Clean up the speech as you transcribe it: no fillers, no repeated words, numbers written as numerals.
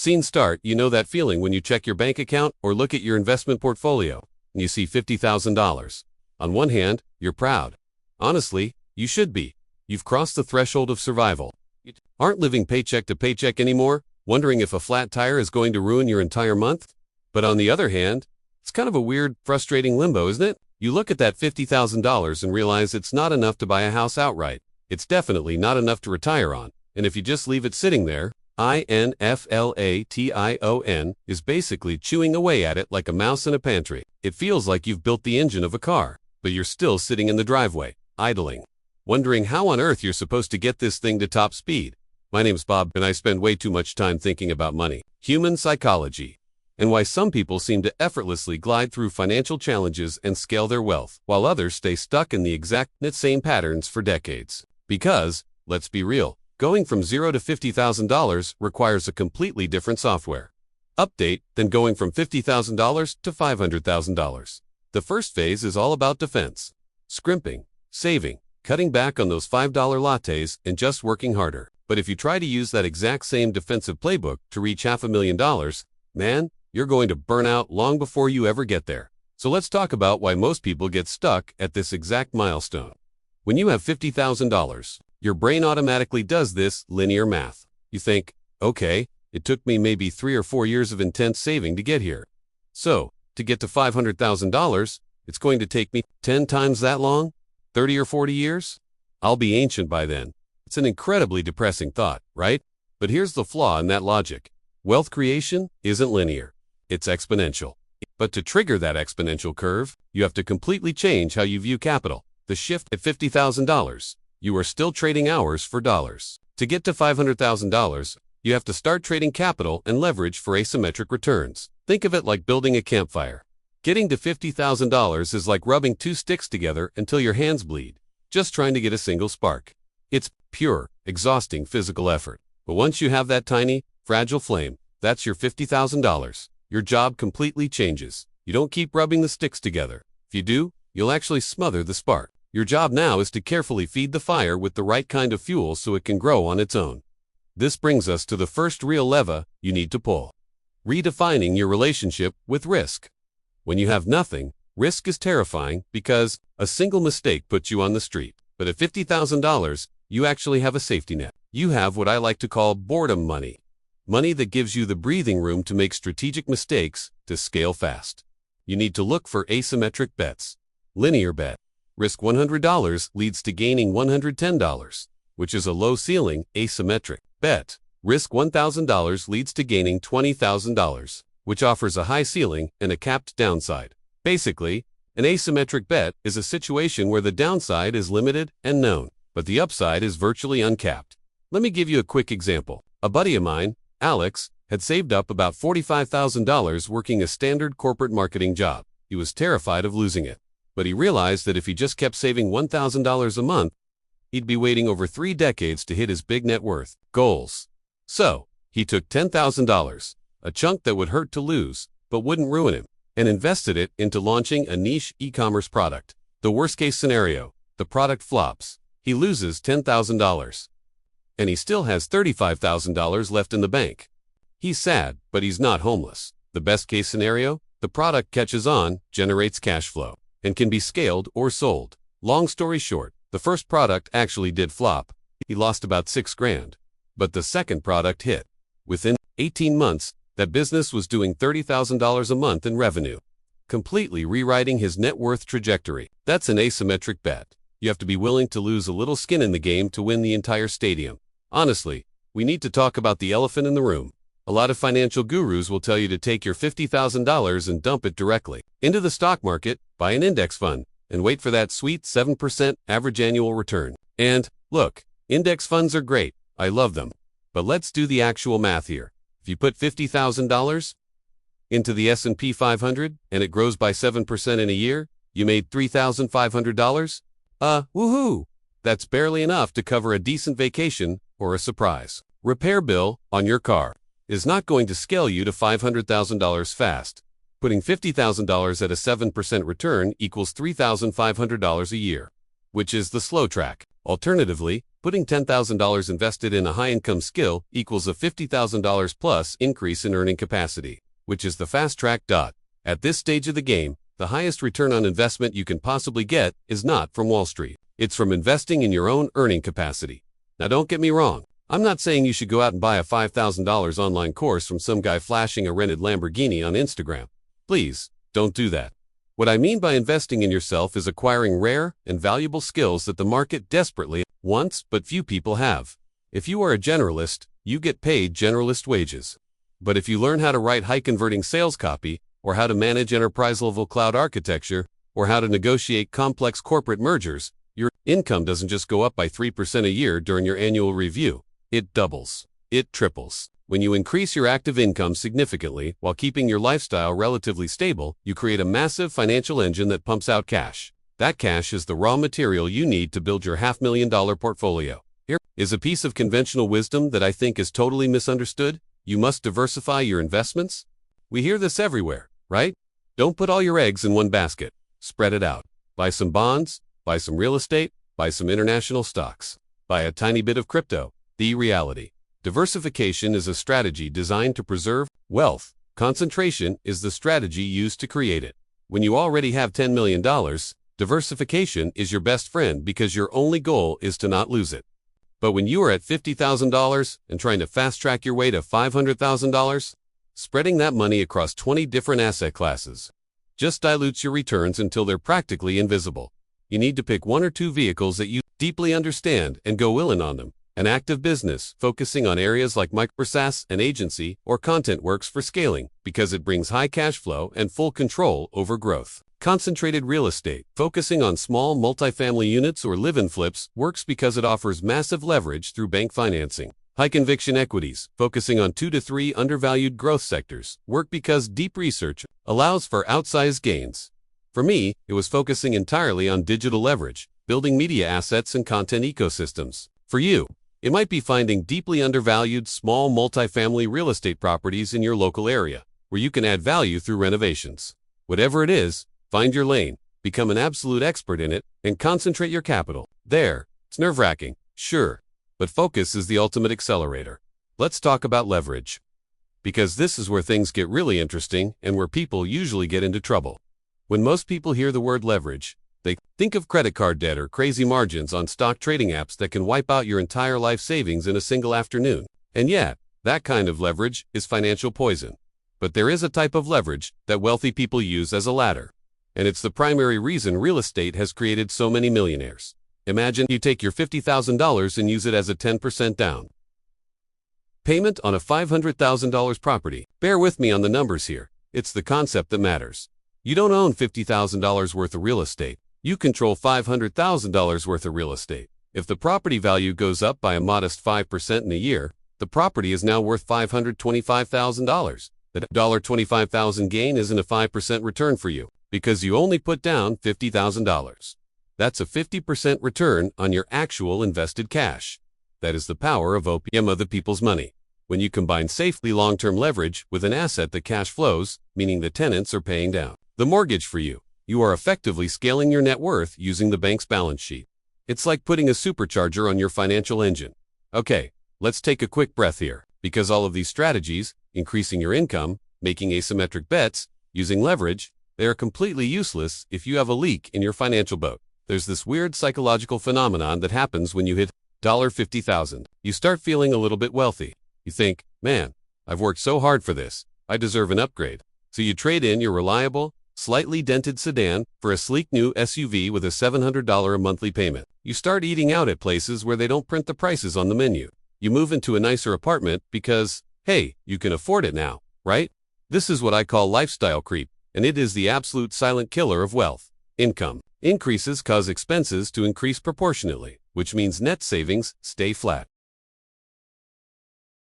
Scene start, you know that feeling when you check your bank account or look at your investment portfolio and you see $50,000. On one hand, you're proud. Honestly, you should be. You've crossed the threshold of survival. You aren't living paycheck to paycheck anymore, wondering if a flat tire is going to ruin your entire month. But on the other hand, it's kind of a weird, frustrating limbo, isn't it? You look at that $50,000 and realize it's not enough to buy a house outright. It's definitely not enough to retire on. And if you just leave it sitting there, inflation is basically chewing away at it like a mouse in a pantry. It feels like you've built the engine of a car, but you're still sitting in the driveway, idling, wondering how on earth you're supposed to get this thing to top speed. My name's Bob, and I spend way too much time thinking about money, human psychology, and why some people seem to effortlessly glide through financial challenges and scale their wealth, while others stay stuck in the exact same patterns for decades. Because, let's be real, going from $0 to $50,000 requires a completely different software update than going from $50,000 to $500,000. The first phase is all about defense, scrimping, saving, cutting back on those $5 lattes, and just working harder. But if you try to use that exact same defensive playbook to reach $500,000, man, you're going to burn out long before you ever get there. So let's talk about why most people get stuck at this exact milestone. When you have $50,000, your brain automatically does this linear math. You think, okay, it took me maybe 3 or 4 years of intense saving to get here. So, to get to $500,000, it's going to take me 10 times that long? 30 or 40 years? I'll be ancient by then. It's an incredibly depressing thought, right? But here's the flaw in that logic. Wealth creation isn't linear. It's exponential. But to trigger that exponential curve, you have to completely change how you view capital. The shift at $50,000. You are still trading hours for dollars. To get to $500,000, you have to start trading capital and leverage for asymmetric returns. Think of it like building a campfire. Getting to $50,000 is like rubbing 2 sticks together until your hands bleed, just trying to get a single spark. It's pure, exhausting physical effort. But once you have that tiny, fragile flame, that's your $50,000. Your job completely changes. You don't keep rubbing the sticks together. If you do, you'll actually smother the spark. Your job now is to carefully feed the fire with the right kind of fuel so it can grow on its own. This brings us to the first real lever you need to pull. Redefining your relationship with risk. When you have nothing, risk is terrifying because a single mistake puts you on the street. But at $50,000, you actually have a safety net. You have what I like to call boredom money. Money that gives you the breathing room to make strategic mistakes to scale fast. You need to look for asymmetric bets. Linear bet. Risk $100 leads to gaining $110, which is a low ceiling asymmetric bet. Risk $1,000 leads to gaining $20,000, which offers a high ceiling and a capped downside. Basically, an asymmetric bet is a situation where the downside is limited and known, but the upside is virtually uncapped. Let me give you a quick example. A buddy of mine, Alex, had saved up about $45,000 working a standard corporate marketing job. He was terrified of losing it. But he realized that if he just kept saving $1,000 a month, he'd be waiting over 3 decades to hit his big net worth goals. So, he took $10,000, a chunk that would hurt to lose, but wouldn't ruin him, and invested it into launching a niche e-commerce product. The worst-case scenario, the product flops. He loses $10,000. And he still has $35,000 left in the bank. He's sad, but he's not homeless. The best-case scenario, the product catches on, generates cash flow, and can be scaled or sold. Long story short, the first product actually did flop. He lost about $6,000. But the second product hit. Within 18 months, that business was doing $30,000 a month in revenue, completely rewriting his net worth trajectory. That's an asymmetric bet. You have to be willing to lose a little skin in the game to win the entire stadium. Honestly, we need to talk about the elephant in the room. A lot of financial gurus will tell you to take your $50,000 and dump it directly into the stock market, buy an index fund, and wait for that sweet 7% average annual return. And, look, index funds are great. I love them. But let's do the actual math here. If you put $50,000 into the S&P 500 and it grows by 7% in a year, you made $3,500? Woohoo! That's barely enough to cover a decent vacation or a surprise repair bill on your car. Is not going to scale you to $500,000 fast. Putting $50,000 at a 7% return equals $3,500 a year, which is the slow track. Alternatively, Putting $10,000 invested in a high-income skill equals a $50,000 plus increase in earning capacity, which is the fast track. At this stage of the game, the highest return on investment you can possibly get is not from Wall Street. It's from investing in your own earning capacity. Now don't get me wrong. I'm not saying you should go out and buy a $5,000 online course from some guy flashing a rented Lamborghini on Instagram. Please, don't do that. What I mean by investing in yourself is acquiring rare and valuable skills that the market desperately wants but few people have. If you are a generalist, you get paid generalist wages. But if you learn how to write high-converting sales copy, or how to manage enterprise-level cloud architecture, or how to negotiate complex corporate mergers, your income doesn't just go up by 3% a year during your annual review. It doubles. It triples. When you increase your active income significantly while keeping your lifestyle relatively stable, you create a massive financial engine that pumps out cash. That cash is the raw material you need to build your $500,000 portfolio. Here is a piece of conventional wisdom that I think is totally misunderstood. You must diversify your investments. We hear this everywhere, right? Don't put all your eggs in one basket. Spread it out. Buy some bonds, buy some real estate, buy some international stocks. Buy a tiny bit of crypto. The reality. Diversification is a strategy designed to preserve wealth. Concentration is the strategy used to create it. When you already have $10 million, diversification is your best friend because your only goal is to not lose it. But when you are at $50,000 and trying to fast-track your way to $500,000, spreading that money across 20 different asset classes just dilutes your returns until they're practically invisible. You need to pick one or two vehicles that you deeply understand and go all in on them. An active business focusing on areas like micro SaaS and agency or content works for scaling because it brings high cash flow and full control over growth. Concentrated real estate focusing on small multifamily units or live-in flips works because it offers massive leverage through bank financing. High conviction equities focusing on 2 to 3 undervalued growth sectors work because deep research allows for outsized gains. For me, it was focusing entirely on digital leverage, building media assets and content ecosystems. For you, it might be finding deeply undervalued small multifamily real estate properties in your local area, where you can add value through renovations. Whatever it is, find your lane, become an absolute expert in it, and concentrate your capital. There, it's nerve-wracking, sure, but focus is the ultimate accelerator. Let's talk about leverage. Because this is where things get really interesting and where people usually get into trouble. When most people hear the word leverage, they think of credit card debt or crazy margins on stock trading apps that can wipe out your entire life savings in a single afternoon. And yet, that kind of leverage is financial poison. But there is a type of leverage that wealthy people use as a ladder. And it's the primary reason real estate has created so many millionaires. Imagine you take your $50,000 and use it as a 10% down payment on a $500,000 property. Bear with me on the numbers here. It's the concept that matters. You don't own $50,000 worth of real estate. You control $500,000 worth of real estate. If the property value goes up by a modest 5% in a year, the property is now worth $525,000. The $25,000 gain isn't a 5% return for you because you only put down $50,000. That's a 50% return on your actual invested cash. That is the power of OPM of the people's money. When you combine safely long-term leverage with an asset that cash flows, meaning the tenants are paying down the mortgage for you, you are effectively scaling your net worth using the bank's balance sheet. It's like putting a supercharger on your financial engine. Okay, let's take a quick breath here, because all of these strategies, increasing your income, making asymmetric bets, using leverage, they are completely useless if you have a leak in your financial boat. There's this weird psychological phenomenon that happens when you hit $50,000. You start feeling a little bit wealthy. You think, man, I've worked so hard for this. I deserve an upgrade. So you trade in your reliable, slightly dented sedan for a sleek new SUV with a $700 a monthly payment. You start eating out at places where they don't print the prices on the menu. You move into a nicer apartment because, hey, you can afford it now, right? This is what I call lifestyle creep, and it is the absolute silent killer of wealth. Income increases cause expenses to increase proportionately, which means net savings stay flat.